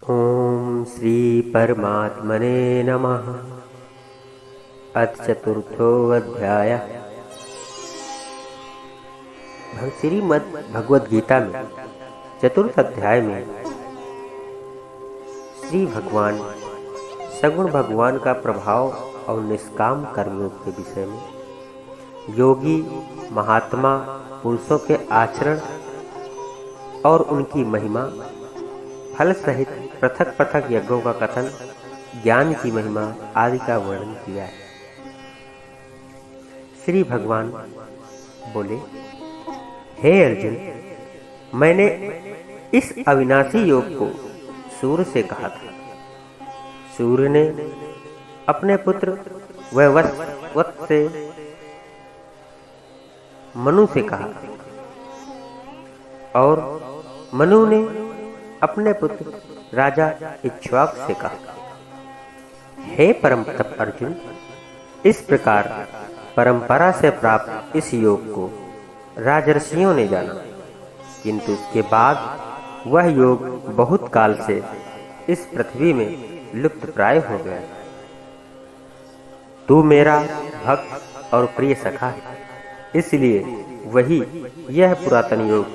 ओम श्री परमात्मने नमः। अथ चतुर्थो अध्याय। श्रीमद् भगवद गीता में चतुर्थ अध्याय में श्री भगवान सगुण भगवान का प्रभाव और निष्काम कर्मयोग के विषय में योगी महात्मा पुरुषों के आचरण और उनकी महिमा, फल सहित पृथक पृथक यज्ञों का कथन, ज्ञान की महिमा आदि का वर्णन किया है। श्री भगवान बोले, हे अर्जुन, मैंने इस अविनाशी योग को सूर्य से कहा था। सूर्य ने अपने पुत्र वैवस्वत से मनु से कहा और मनु ने अपने पुत्र राजा इक्ष्वाकु से कहा। हे परम तप अर्जुन, इस प्रकार परंपरा से प्राप्त इस योग को राजर्षियों ने जाना, किंतु उसके बाद वह योग बहुत काल से इस पृथ्वी में लुप्त प्राय हो गया। तू मेरा भक्त और प्रिय सखा है, इसलिए वही यह पुरातन योग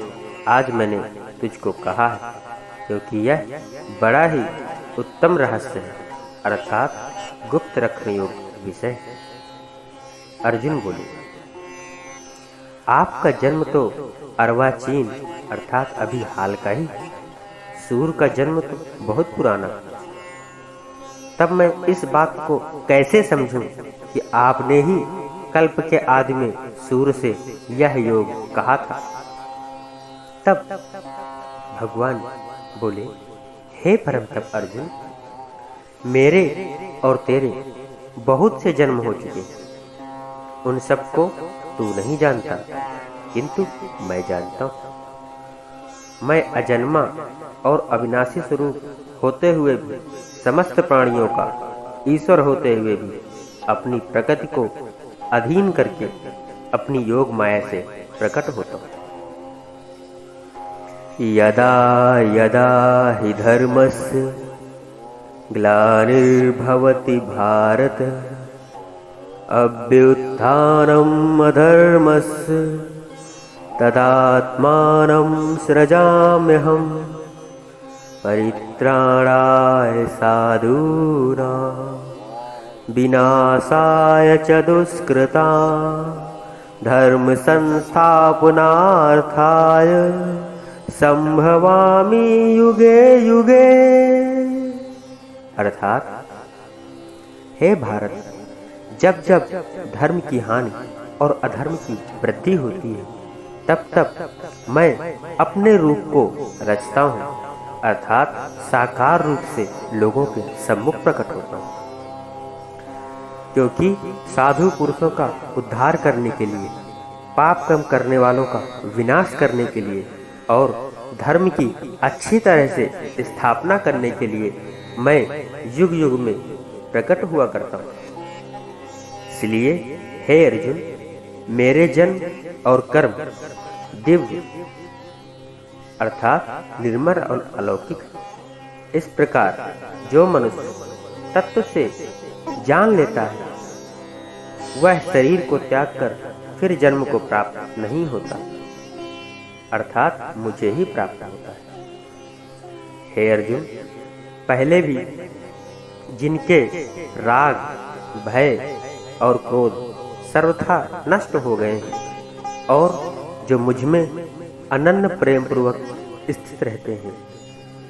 आज मैंने तुझको कहा है, क्योंकि यह बड़ा ही उत्तम रहस्य है, अर्थात गुप्त रखने योग्य विषय है। अर्जुन बोले, आपका जन्म तो अर्वाचीन अर्थात अभी हाल का ही। सूर्य का जन्म तो बहुत पुराना। तब मैं इस बात को कैसे समझूं कि आपने ही कल्प के आदि में सूर्य से यह योग कहा था। तब भगवान बोले, हे परम तप अर्जुन, मेरे और तेरे बहुत से जन्म हो चुके हैं। उन सबको तू नहीं जानता, किंतु मैं जानता हूं। मैं अजन्मा और अविनाशी स्वरूप होते हुए भी, समस्त प्राणियों का ईश्वर होते हुए भी, अपनी प्रकृति को अधीन करके अपनी योग माया से प्रकट होता हूं। यदा यदा हि धर्मस्य ग्लानिर्भवति भारत, अभ्युत्थानम् अधर्मस्य तदात्मानं सृजाम्यहम्, परित्राणाय साधूनां विनाशाय च दुष्कृतां, धर्म संस्थापनार्थाय संभवामि युगे युगे। अर्थात, हे भारत, जब जब धर्म की हानि और अधर्म की वृद्धि होती है, तब तब मैं अपने रूप को रचता हूँ, अर्थात साकार रूप से लोगों के सम्मुख प्रकट होता हूँ। क्योंकि साधु पुरुषों का उद्धार करने के लिए, पाप कम करने वालों का विनाश करने के लिए और धर्म की अच्छी तरह से स्थापना करने के लिए मैं युग युग में प्रकट हुआ करता हूँ। इसलिए हे अर्जुन, मेरे जन्म और कर्म दिव्य अर्थात निर्मल और अलौकिक। इस प्रकार जो मनुष्य तत्व से जान लेता है, वह शरीर को त्याग कर फिर जन्म को प्राप्त नहीं होता, अर्थात मुझे ही प्राप्त होता है। हे अर्जुन, पहले भी जिनके राग, भय और क्रोध सर्वथा नष्ट हो गए हैं और जो मुझ में अनन्य प्रेम पूर्वक स्थित रहते हैं,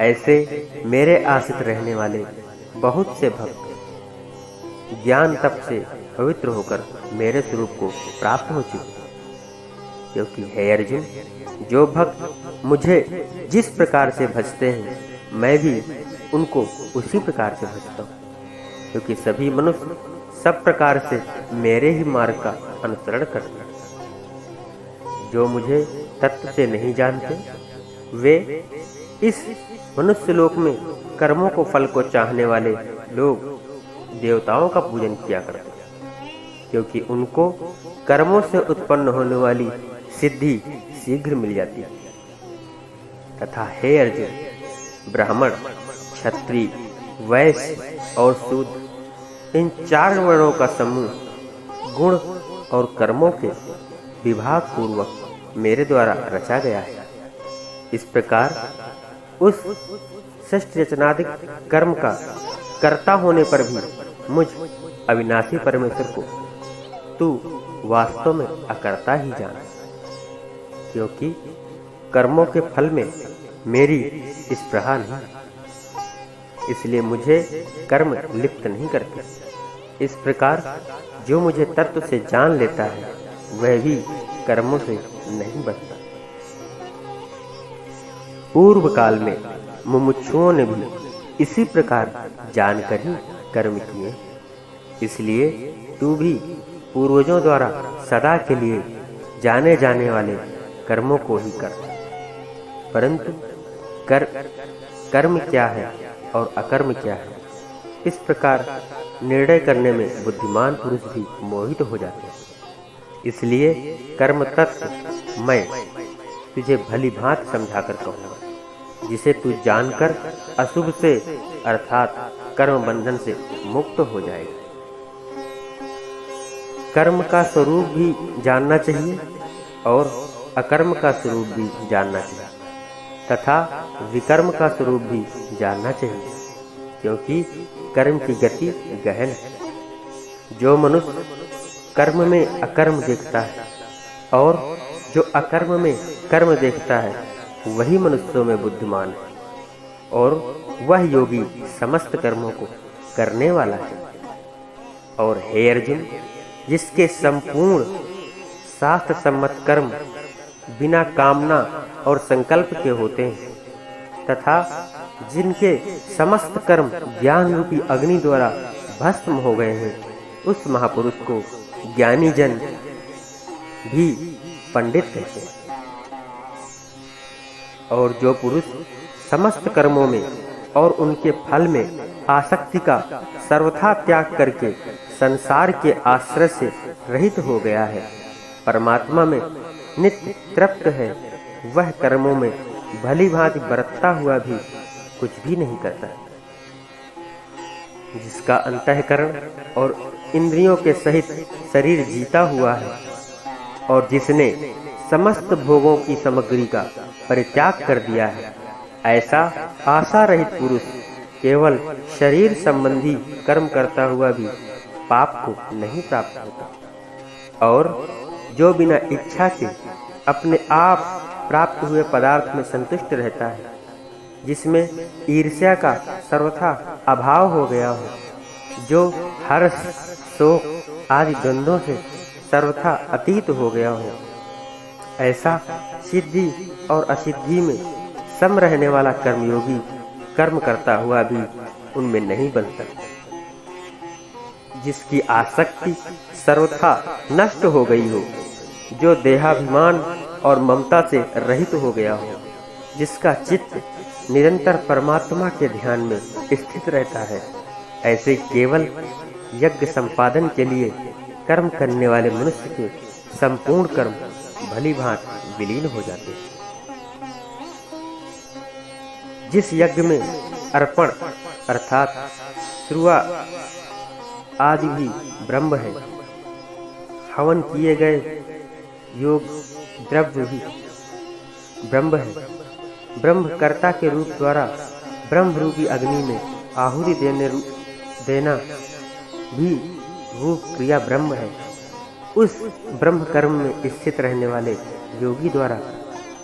ऐसे मेरे आश्रित रहने वाले बहुत से भक्त ज्ञान तप से पवित्र होकर मेरे स्वरूप को प्राप्त हो चुके हैं। क्योंकि हे अर्जुन, जो भक्त मुझे जिस प्रकार से भजते हैं, मैं भी उनको उसी प्रकार से भजता हूँ। क्योंकि सभी मनुष्य सब प्रकार से मेरे ही मार्ग का अनुसरण करते हैं। जो मुझे तत्व से नहीं जानते, वे इस मनुष्य लोक में कर्मों को फल को चाहने वाले लोग देवताओं का पूजन किया करते हैं, क्योंकि उनको कर्मों से उत्पन्न होने वाली सिद्धि शीघ्र मिल जाती है। तथा हे अर्जुन, ब्राह्मण, क्षत्रिय, वैश्य और शूद्र, इन 4 वर्णों का समूह गुण और कर्मों के विभाग पूर्वक मेरे द्वारा रचा गया है। इस प्रकार उस सृष्टि रचनादि कर्म का कर्ता होने पर भी मुझ अविनाशी परमेश्वर को तू वास्तव में अकर्ता ही जान, क्योंकि कर्मों के फल में मेरी स्पृहा नहीं, इसलिए मुझे कर्म लिप्त नहीं करते। इस प्रकार जो मुझे तत्व से जान लेता है वह भी कर्मों से नहीं बचता। पूर्व काल में मुमुक्षुओं ने भी इसी प्रकार जानकर ही कर्म किए, इसलिए तू भी पूर्वजों द्वारा सदा के लिए जाने जाने वाले कर्मों को ही कर। परंतु कर्म क्या है और अकर्म क्या है, इस प्रकार निर्णय करने में बुद्धिमान पुरुष भी मोहित हो जाते हैं। इसलिए कर्म तत्व मैं तुझे भली भांति समझाकर कहूँगा, जिसे तू जानकर अशुभ से अर्थात कर्म बंधन से मुक्त हो जाएगा। कर्म का स्वरूप भी जानना चाहिए और अकर्म का स्वरूप भी जानना चाहिए तथा विकर्म का स्वरूप भी जानना चाहिए, क्योंकि कर्म की गति गहन है। जो मनुष्य कर्म में अकर्म देखता है और जो अकर्म में कर्म देखता है वही मनुष्यों में बुद्धिमान है, और वह योगी समस्त कर्मों को करने वाला है। और हे अर्जुन, जिसके संपूर्ण शास्त्र सम्मत कर्म बिना कामना और संकल्प के होते हैं तथा जिनके समस्त कर्म ज्ञान रूपी अग्नि द्वारा भस्म हो गए हैं, उस महापुरुष को ज्ञानी जन भी पंडित कहते हैं। और जो पुरुष समस्त कर्मों में और उनके फल में आसक्ति का सर्वथा त्याग करके संसार के आश्रय से रहित हो गया है, परमात्मा में नित्य तृप्त है, वह कर्मों में भली भांति बरतता हुआ भी कुछ भी नहीं करता। जिसका अंतःकरण और इंद्रियों के सहित शरीर जीता हुआ है और जिसने समस्त भोगों की सामग्री का परित्याग कर दिया है, ऐसा आशा रहित पुरुष केवल शरीर संबंधी कर्म करता हुआ भी पाप को नहीं प्राप्त होता। और जो बिना इच्छा के अपने आप प्राप्त हुए पदार्थ में संतुष्ट रहता है, जिसमें ईर्ष्या का सर्वथा अभाव हो गया हो, जो हर्ष शोक आदि द्वंद्वों से सर्वथा अतीत हो गया हो, ऐसा सिद्धि और असिद्धि में सम रहने वाला कर्मयोगी कर्म करता हुआ भी उनमें नहीं बन सकता। जिसकी आसक्ति सर्वथा नष्ट हो गई हो, जो देहाभिमान और ममता से रहित हो गया हो, जिसका चित्त निरंतर परमात्मा के ध्यान में स्थित रहता है, ऐसे केवल यज्ञ संपादन के लिए कर्म करने वाले मनुष्य के संपूर्ण कर्म भली भांति विलीन हो जाते हैं। जिस यज्ञ में अर्पण अर्थात श्रुआ आदि भी ब्रह्म है, हवन किए गए योग द्रव्य भी ब्रह्म है, ब्रह्म कर्ता के रूप द्वारा ब्रह्म रूपी अग्नि में आहुति देना भी रूप क्रिया ब्रह्म है, उस ब्रह्म कर्म में स्थित रहने वाले योगी द्वारा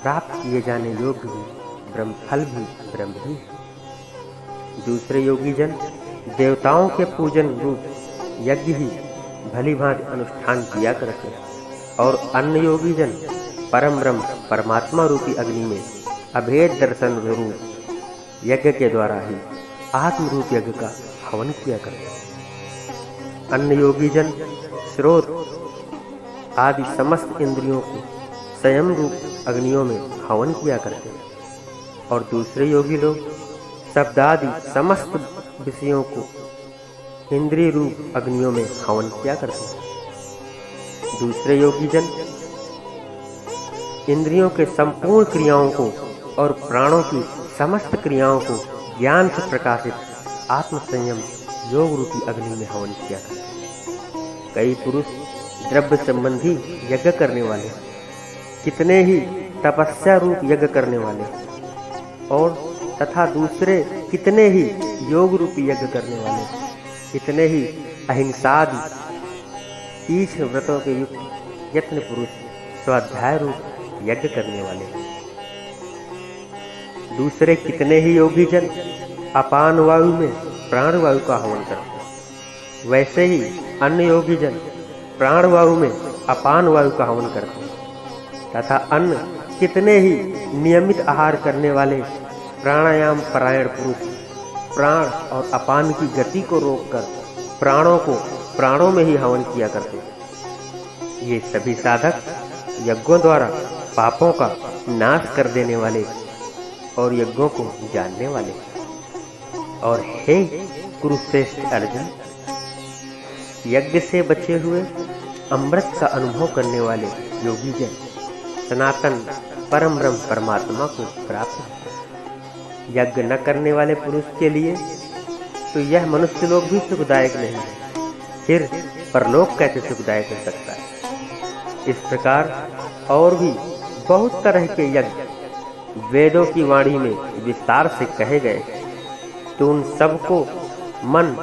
प्राप्त किए जाने योग्य भी ब्रह्म फल भी ब्रह्म ही है। दूसरे योगी जन देवताओं के पूजन रूप यज्ञ ही भली भांति अनुष्ठान किया करते हैं, और अन्य योगी जन परम ब्रह्म परमात्मा रूपी अग्नि में अभेद दर्शन रूप यज्ञ के द्वारा ही आत्म रूप यज्ञ का हवन किया करते हैं। अन्य योगी जन स्रोत आदि समस्त इंद्रियों को संयम रूप अग्नियों में हवन किया करते हैं, और दूसरे योगी लोग शब्द आदि समस्त विषयों को इंद्रिय रूप अग्नियों में हवन किया करते हैं। दूसरे योगी जन इंद्रियों के संपूर्ण क्रियाओं को और प्राणों की समस्त क्रियाओं को ज्ञान से प्रकाशित आत्म संयम योग रूपी अग्नि में हवन किया करते। कई पुरुष द्रव्य संबंधी यज्ञ करने वाले, कितने ही तपस्या रूप यज्ञ करने वाले और तथा दूसरे कितने ही योग रूपी यज्ञ करने वाले, कितने ही अहिंसादि तीक्ष्ण व्रतों के युक्त यत्न पुरुष स्वाध्याय रूप यज्ञ करने वाले, दूसरे कितने ही योगी जन अपान वायु में प्राण वायु का हवन करते। वैसे ही अन्य योगी जन प्राण वायु में अपान वायु का हवन करते तथा अन्य कितने ही नियमित आहार करने वाले प्राणायाम परायण पुरुष प्राण और अपान की गति को रोककर प्राणों को प्राणों में ही हवन किया करते। ये सभी साधक यज्ञों द्वारा पापों का नाश कर देने वाले और यज्ञों को जानने वाले। और हे कुरुश्रेष्ठ अर्जुन, यज्ञ से बचे हुए अमृत का अनुभव करने वाले योगी जन सनातन परम ब्रह्म परमात्मा को प्राप्त होते। यज्ञ न करने वाले पुरुष के लिए तो यह मनुष्य लोक भी सुखदायक नहीं है, फिर परलोक कैसे सुखदायक हो सकता है। इस प्रकार और भी बहुत तरह के यज्ञ वेदों की वाणी में विस्तार से कहे गए, तो उन सबको मन,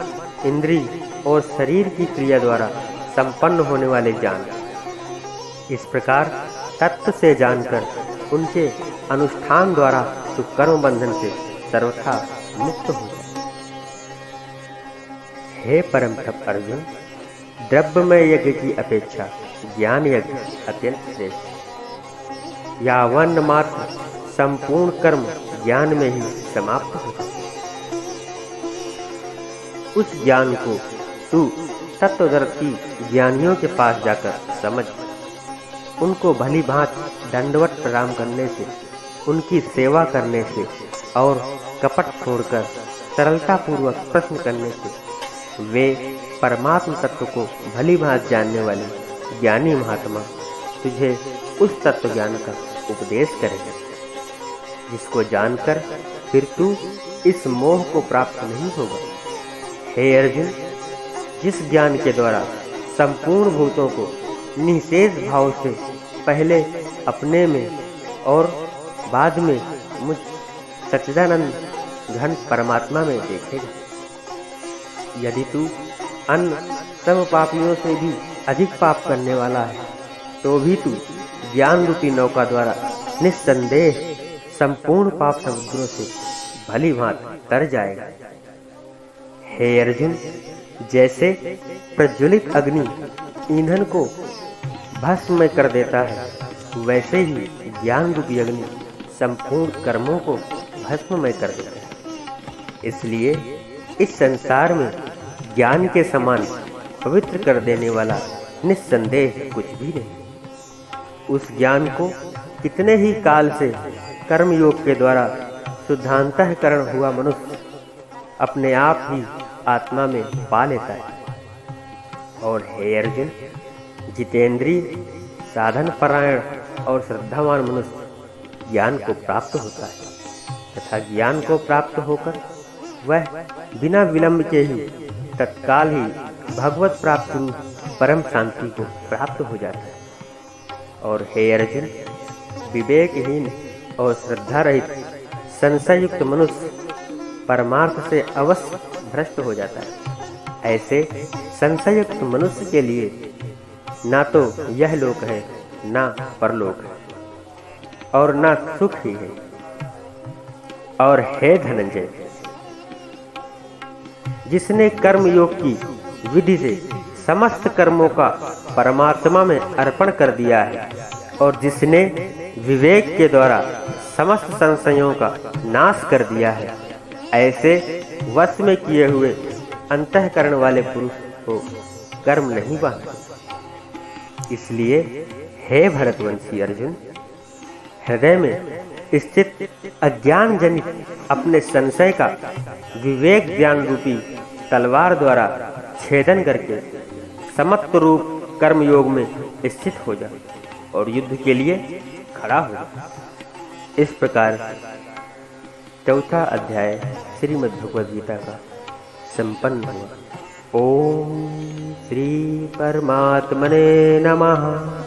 इंद्रिय और शरीर की क्रिया द्वारा संपन्न होने वाले जान। इस प्रकार तत्व से जानकर उनके अनुष्ठान द्वारा तो कर्म बंधन से सर्वथा मुक्त हो जाए। हे परम तप अर्जुन, द्रव्यमय यज्ञ की अपेक्षा ज्ञान यज्ञ अत्यंत श्रेष्ठ। यावन मात्र संपूर्ण कर्म ज्ञान में ही समाप्त होता है। उस ज्ञान को तू तत्वदर्शी ज्ञानियों के पास जाकर समझ, उनको भली भांति दंडवत प्रणाम करने से, उनकी सेवा करने से और कपट छोड़कर सरलता पूर्वक प्रश्न करने से वे परमात्म तत्व को भली भांति जानने वाले ज्ञानी महात्मा तुझे उस तत्व ज्ञान का उपदेश करेंगे, जिसको जानकर फिर तू इस मोह को प्राप्त नहीं होगा। हे अर्जुन, जिस ज्ञान के द्वारा संपूर्ण भूतों को निःशेष भाव से पहले अपने में और बाद में मुझ सच्चिदानंद घन परमात्मा में देखेगा। यदि तू अन्य सब पापियों से भी अधिक पाप करने वाला है, तो भी तू ज्ञान रूपी नौका द्वारा निस्संदेह संपूर्ण पाप समुद्रों से भली भांति तर जाएगा। हे अर्जुन, जैसे प्रज्वलित अग्नि ईंधन को भस्म में कर देता है, वैसे ही ज्ञान रूपी अग्नि संपूर्ण कर्मों को भस्म में कर देता है। इसलिए इस संसार में ज्ञान के समान पवित्र कर देने वाला निस्संदेह कुछ भी नहीं। उस ज्ञान को कितने ही काल से कर्मयोग के द्वारा शुद्धांतःकरण हुआ मनुष्य अपने आप ही आत्मा में पा लेता है। और हे अर्जुन, जितेंद्रिय साधन परायण और श्रद्धावान मनुष्य ज्ञान को प्राप्त होता है तथा ज्ञान को प्राप्त होकर वह बिना विलंब के ही तत्काल ही भगवत प्राप्त रूप परम शांति को प्राप्त हो जाता है। और हे अर्जुन, विवेकहीन और श्रद्धा रहित संशययुक्त मनुष्य परमार्थ से अवश्य भ्रष्ट हो जाता है। ऐसे संशययुक्त मनुष्य के लिए ना तो यह लोक है, ना परलोक है, और ना सुख ही है। और हे धनंजय, जिसने कर्म योग की विधि से समस्त कर्मों का परमात्मा में अर्पण कर दिया है और जिसने विवेक के द्वारा समस्त संशयों का नाश कर दिया है, ऐसे वश में किए हुए अंतःकरण वाले पुरुष को कर्म नहीं बांधते। इसलिए हे भरतवंशी अर्जुन, हृदय में स्थित अज्ञान जनित अपने संशय का विवेक ज्ञान रूपी तलवार द्वारा छेदन करके समत्व रूप कर्म योग में स्थित हो जा और युद्ध के लिए खड़ा हो जा। इस प्रकार चौथा अध्याय श्रीमद् भगवद गीता का संपन्न हुआ। ओम श्री परमात्मने नमः।